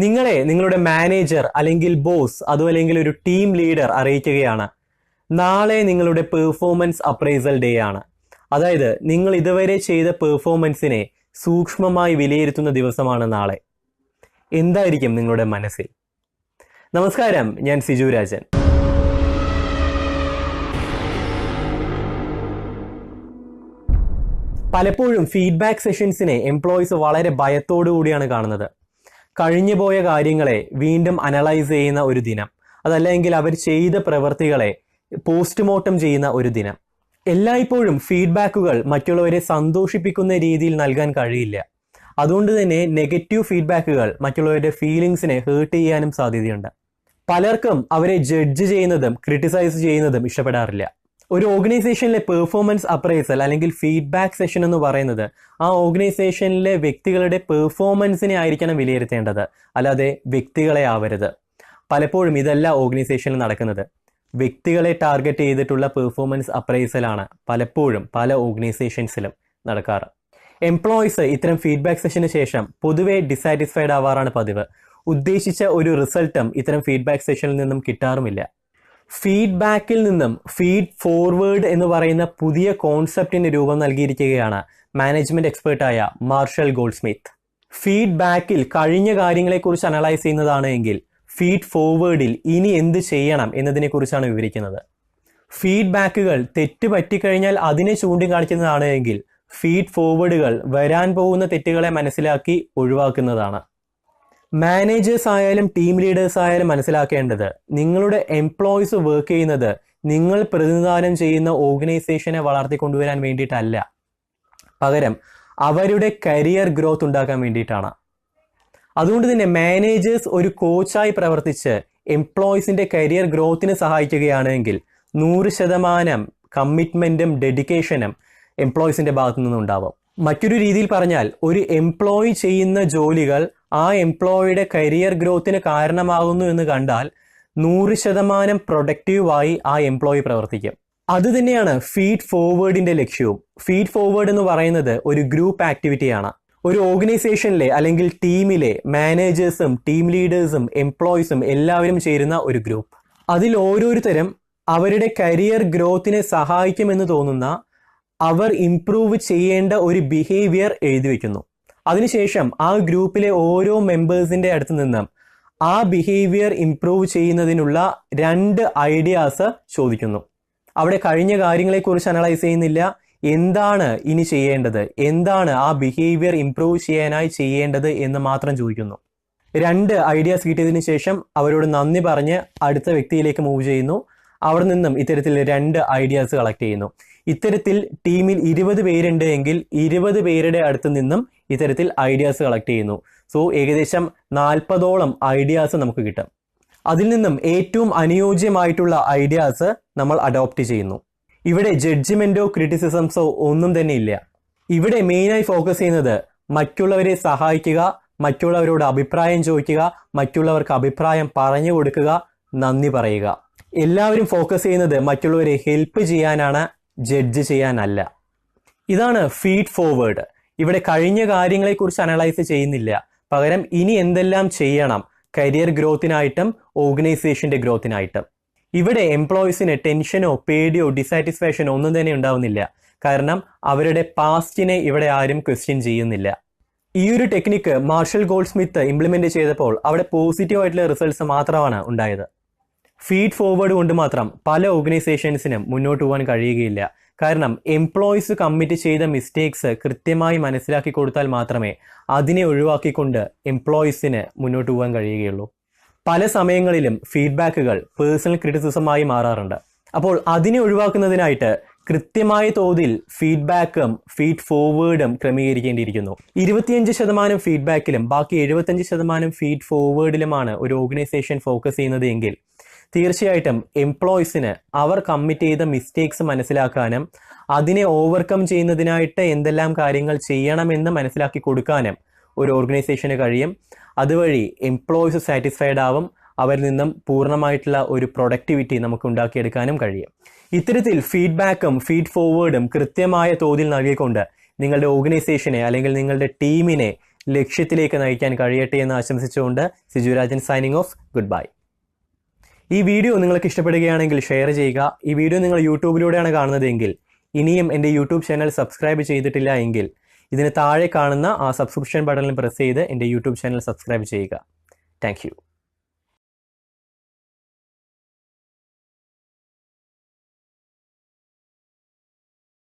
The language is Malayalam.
നിങ്ങളുടെ മാനേജർ അല്ലെങ്കിൽ ബോസ് അതുമല്ലെങ്കിൽ ഒരു ടീം ലീഡർ അറിയിക്കുകയാണ്, നാളെ നിങ്ങളുടെ പെർഫോമൻസ് അപ്രൈസൽ ഡേ ആണ്. അതായത് നിങ്ങൾ ഇതുവരെ ചെയ്ത പെർഫോമൻസിനെ സൂക്ഷ്മമായി വിലയിരുത്തുന്ന ദിവസമാണ് നാളെ. എന്തായിരിക്കും നിങ്ങളുടെ മനസ്സിൽ? നമസ്കാരം, ഞാൻ സിജു രാജൻ. പലപ്പോഴും ഫീഡ്ബാക്ക് സെഷൻസിനെ എംപ്ലോയീസ് വളരെ ഭയത്തോടു കൂടിയാണ് കാണുന്നത്. കഴിഞ്ഞുപോയ കാര്യങ്ങളെ വീണ്ടും അനലൈസ് ചെയ്യുന്ന ഒരു ദിനം, അതല്ലെങ്കിൽ അവർ ചെയ്ത പ്രവൃത്തികളെ പോസ്റ്റ്മോർട്ടം ചെയ്യുന്ന ഒരു ദിനം. എല്ലായ്പ്പോഴും ഫീഡ്ബാക്കുകൾ മറ്റുള്ളവരെ സന്തോഷിപ്പിക്കുന്ന രീതിയിൽ നൽകാൻ കഴിയില്ല. അതുകൊണ്ട് തന്നെ നെഗറ്റീവ് ഫീഡ്ബാക്കുകൾ മറ്റുള്ളവരുടെ ഫീലിങ്സിനെ ഹേർട്ട് ചെയ്യാനും സാധ്യതയുണ്ട്. പലർക്കും അവരെ ജഡ്ജ് ചെയ്യുന്നതും ക്രിട്ടിസൈസ് ചെയ്യുന്നതും ഇഷ്ടപ്പെടാറില്ല. ഒരു ഓർഗനൈസേഷനിലെ പെർഫോമൻസ് അപ്രൈസൽ അല്ലെങ്കിൽ ഫീഡ്ബാക്ക് സെഷൻ എന്ന് പറയുന്നത് ആ ഓർഗനൈസേഷനിലെ വ്യക്തികളുടെ പെർഫോമൻസിനെ ആയിരിക്കണം വിലയിരുത്തേണ്ടത്, അല്ലാതെ വ്യക്തികളെ ആവരുത്. പലപ്പോഴും ഇതല്ല ഓർഗനൈസേഷനിൽ നടക്കുന്നത്. വ്യക്തികളെ ടാർഗറ്റ് ചെയ്തിട്ടുള്ള പെർഫോമൻസ് അപ്രൈസലാണ് പലപ്പോഴും പല ഓർഗനൈസേഷൻസിലും നടക്കാറ്. എംപ്ലോയീസ് ഇത്തരം ഫീഡ്ബാക്ക് സെഷന് ശേഷം പൊതുവെ ഡിസാറ്റിസ്ഫൈഡ് ആവാറാണ് പതിവ്. ഉദ്ദേശിച്ച ഒരു റിസൾട്ടും ഇത്തരം ഫീഡ്ബാക്ക് സെഷനിൽ നിന്നും കിട്ടാറുമില്ല. ഫീഡ്ബാക്കിൽ നിന്നും ഫീഡ് ഫോർവേഡ് എന്ന് പറയുന്ന പുതിയ കോൺസെപ്റ്റിന് രൂപം നൽകിയിരിക്കുകയാണ് മാനേജ്മെന്റ് എക്സ്പേർട്ടായ മാർഷൽ ഗോൾഡ്സ്മിത്ത്. ഫീഡ്ബാക്കിൽ കഴിഞ്ഞ കാര്യങ്ങളെക്കുറിച്ച് അനലൈസ് ചെയ്യുന്നതാണ് എങ്കിൽ ഫീഡ് ഫോർവേഡിൽ ഇനി എന്ത് ചെയ്യണം എന്നതിനെക്കുറിച്ചാണ് വിവരിക്കുന്നത്. ഫീഡ്ബാക്കുകൾ തെറ്റ് പറ്റിക്കഴിഞ്ഞാൽ അതിനെ ചൂണ്ടിക്കാണിക്കുന്നതാണ് എങ്കിൽ ഫീഡ് ഫോർവേഡുകൾ വരാൻ പോകുന്ന തെറ്റുകളെ മനസ്സിലാക്കി ഒഴിവാക്കുന്നതാണ്. മാനേജേഴ്സ് ആയാലും ടീം ലീഡേഴ്സ് ആയാലും മനസ്സിലാക്കേണ്ടത്, നിങ്ങളുടെ എംപ്ലോയീസ് വർക്ക് ചെയ്യുന്നത് നിങ്ങൾ പ്രതിനിധാനം ചെയ്യുന്ന ഓർഗനൈസേഷനെ വളർത്തിക്കൊണ്ടുവരാൻ വേണ്ടിയിട്ടല്ല, പകരം അവരുടെ കരിയർ ഗ്രോത്ത് ഉണ്ടാക്കാൻ വേണ്ടിയിട്ടാണ്. അതുകൊണ്ട് തന്നെ മാനേജേഴ്സ് ഒരു കോച്ചായി പ്രവർത്തിച്ച് എംപ്ലോയീസിന്റെ കരിയർ ഗ്രോത്തിന് സഹായിക്കുകയാണെങ്കിൽ 100% കമ്മിറ്റ്മെന്റും ഡെഡിക്കേഷനും എംപ്ലോയീസിന്റെ ഭാഗത്തു നിന്നുണ്ടാവും. മറ്റൊരു രീതിയിൽ പറഞ്ഞാൽ, ഒരു എംപ്ലോയി ചെയ്യുന്ന ജോലികൾ ആ എംപ്ലോയിയുടെ കരിയർ ഗ്രോത്തിന് കാരണമാകുന്നു എന്ന് കണ്ടാൽ 100% പ്രൊഡക്റ്റീവായി ആ എംപ്ലോയി പ്രവർത്തിക്കും. അതുതന്നെയാണ് ഫീഡ് ഫോർവേഡിന്റെ ലക്ഷ്യവും. ഫീഡ് ഫോർവേഡ് എന്ന് പറയുന്നത് ഒരു ഗ്രൂപ്പ് ആക്ടിവിറ്റിയാണ്. ഒരു ഓർഗനൈസേഷനിലെ അല്ലെങ്കിൽ ടീമിലെ മാനേജേഴ്സും ടീം ലീഡേഴ്സും എംപ്ലോയീസും എല്ലാവരും ചേരുന്ന ഒരു ഗ്രൂപ്പ്. അതിൽ ഓരോരുത്തരും അവരുടെ കരിയർ ഗ്രോത്തിനെ സഹായിക്കുമെന്ന് തോന്നുന്ന അവർ ഇംപ്രൂവ് ചെയ്യേണ്ട ഒരു ബിഹേവിയർ എഴുതി വയ്ക്കുന്നു. അതിനുശേഷം ആ ഗ്രൂപ്പിലെ ഓരോ മെമ്പേഴ്സിന്റെ അടുത്ത് നിന്നും ആ ബിഹേവിയർ ഇംപ്രൂവ് ചെയ്യുന്നതിനുള്ള 2 ഐഡിയാസ് ചോദിക്കുന്നു. അവിടെ കഴിഞ്ഞ കാര്യങ്ങളെക്കുറിച്ച് അനലൈസ് ചെയ്യുന്നില്ല, എന്താണ് ഇനി ചെയ്യേണ്ടത്, എന്താണ് ആ ബിഹേവിയർ ഇംപ്രൂവ് ചെയ്യാനായി ചെയ്യേണ്ടത് എന്ന് മാത്രം ചോദിക്കുന്നു. 2 ഐഡിയാസ് കിട്ടിയതിനു ശേഷം അവരോട് നന്ദി പറഞ്ഞ് അടുത്ത വ്യക്തിയിലേക്ക് മൂവ് ചെയ്യുന്നു. അവിടെ നിന്നും ഇത്തരത്തിൽ 2 ഐഡിയാസ് കളക്ട് ചെയ്യുന്നു. ഇത്തരത്തിൽ ടീമിൽ 20 പേരുണ്ട് എങ്കിൽ 20 പേരുടെ അടുത്ത് നിന്നും ഇത്തരത്തിൽ ഐഡിയാസ് കളക്ട് ചെയ്യുന്നു. സോ ഏകദേശം 40ഓളം ഐഡിയാസ് നമുക്ക് കിട്ടും. അതിൽ നിന്നും ഏറ്റവും അനുയോജ്യമായിട്ടുള്ള ഐഡിയാസ് നമ്മൾ അഡോപ്റ്റ് ചെയ്യുന്നു. ഇവിടെ ജഡ്ജ്മെന്റോ ക്രിറ്റിസിസംസോ ഒന്നും തന്നെ ഇല്ല. ഇവിടെ മെയിനായി ഫോക്കസ് ചെയ്യുന്നത് മറ്റുള്ളവരെ സഹായിക്കുക, മറ്റുള്ളവരോട് അഭിപ്രായം ചോദിക്കുക, മറ്റുള്ളവർക്ക് അഭിപ്രായം പറഞ്ഞു കൊടുക്കുക, നന്ദി പറയുക. എല്ലാവരും ഫോക്കസ് ചെയ്യുന്നത് മറ്റുള്ളവരെ ഹെൽപ്പ് ചെയ്യാനാണ്, ജഡ്ജ് ചെയ്യാനല്ല. ഇതാണ് ഫീഡ് ഫോർവേഡ്. ഇവിടെ കഴിഞ്ഞ കാര്യങ്ങളെക്കുറിച്ച് അനലൈസ് ചെയ്യുന്നില്ല, പകരം ഇനി എന്തെല്ലാം ചെയ്യണം കരിയർ ഗ്രോത്തിനായിട്ടും ഓർഗനൈസേഷന്റെ ഗ്രോത്തിനായിട്ടും. ഇവിടെ എംപ്ലോയീസിന് ടെൻഷനോ പേടിയോ ഡിസാറ്റിസ്ഫാക്ഷനോ ഒന്നും തന്നെ ഉണ്ടാവുന്നില്ല, കാരണം അവരുടെ പാസ്റ്റിനെ ഇവിടെ ആരും ക്വസ്റ്റ്യൻ ചെയ്യുന്നില്ല. ഈ ഒരു ടെക്നിക്ക് മാർഷൽ ഗോൾഡ്സ്മിത്ത് ഇംപ്ലിമെന്റ് ചെയ്തപ്പോൾ അവിടെ പോസിറ്റീവ് ആയിട്ടുള്ള റിസൾട്ട്സ് മാത്രമാണ് ഉണ്ടായത്. ഫീഡ് ഫോർവേഡ് കൊണ്ട് മാത്രം പല ഓർഗനൈസേഷൻസിനും മുന്നോട്ട് പോകാൻ കഴിയുകയില്ല. കാരണം എംപ്ലോയീസ് കമ്മിറ്റ് ചെയ്ത മിസ്റ്റേക്സ് കൃത്യമായി മനസ്സിലാക്കി കൊടുത്താൽ മാത്രമേ അതിനെ ഒഴിവാക്കിക്കൊണ്ട് എംപ്ലോയീസിന് മുന്നോട്ട് പോകാൻ കഴിയുകയുള്ളൂ. പല സമയങ്ങളിലും ഫീഡ്ബാക്കുകൾ പേഴ്സണൽ ക്രിറ്റിസിസമായി മാറാറുണ്ട്. അപ്പോൾ അതിനെ ഒഴിവാക്കുന്നതിനായിട്ട് കൃത്യമായ തോതിൽ ഫീഡ്ബാക്കും ഫീഡ് ഫോർവേഡും ക്രമീകരിക്കേണ്ടിയിരിക്കുന്നു. 25% ഫീഡ്ബാക്കിലും ബാക്കി 75% ഫീഡ് ഫോർവേഡിലുമാണ് ഒരു ഓർഗനൈസേഷൻ ഫോക്കസ് ചെയ്യുന്നത് എങ്കിൽ തീർച്ചയായിട്ടും എംപ്ലോയീസിന് അവർ കമ്മിറ്റ് ചെയ്ത മിസ്റ്റേക്സ് മനസ്സിലാക്കാനും അതിനെ ഓവർകം ചെയ്യുന്നതിനായിട്ട് എന്തെല്ലാം കാര്യങ്ങൾ ചെയ്യണമെന്ന് മനസ്സിലാക്കി കൊടുക്കാനും ഒരു ഓർഗനൈസേഷന് കഴിയും. അതുവഴി എംപ്ലോയീസ് സാറ്റിസ്ഫൈഡ് ആവും, അവരിൽ നിന്നും പൂർണ്ണമായിട്ടുള്ള ഒരു പ്രൊഡക്ടിവിറ്റി നമുക്ക് ഉണ്ടാക്കിയെടുക്കാനും കഴിയും. ഇത്തരത്തിൽ ഫീഡ്ബാക്കും ഫീഡ് ഫോർവേഡും കൃത്യമായ തോതിൽ നൽകിക്കൊണ്ട് നിങ്ങളുടെ ഓർഗനൈസേഷനെ അല്ലെങ്കിൽ നിങ്ങളുടെ ടീമിനെ ലക്ഷ്യത്തിലേക്ക് നയിക്കാൻ കഴിയട്ടെ എന്ന് ആശംസിച്ചുകൊണ്ട് Siju Rajan signing off. Good bye. ഈ വീഡിയോ നിങ്ങൾക്ക് ഇഷ്ടപ്പെടുകയാണെങ്കിൽ ഷെയർ ചെയ്യുക. ഈ വീഡിയോ നിങ്ങൾ യൂട്യൂബിലൂടെയാണ് കാണുന്നതെങ്കിൽ ഇനിയും എൻ്റെ യൂട്യൂബ് ചാനൽ സബ്സ്ക്രൈബ് ചെയ്തിട്ടില്ല എങ്കിൽ ഇതിന് താഴെ കാണുന്ന ആ സബ്സ്ക്രിപ്ഷൻ ബട്ടണിൽ പ്രസ് ചെയ്ത് എൻ്റെ യൂട്യൂബ് ചാനൽ സബ്സ്ക്രൈബ് ചെയ്യുക. Thank you.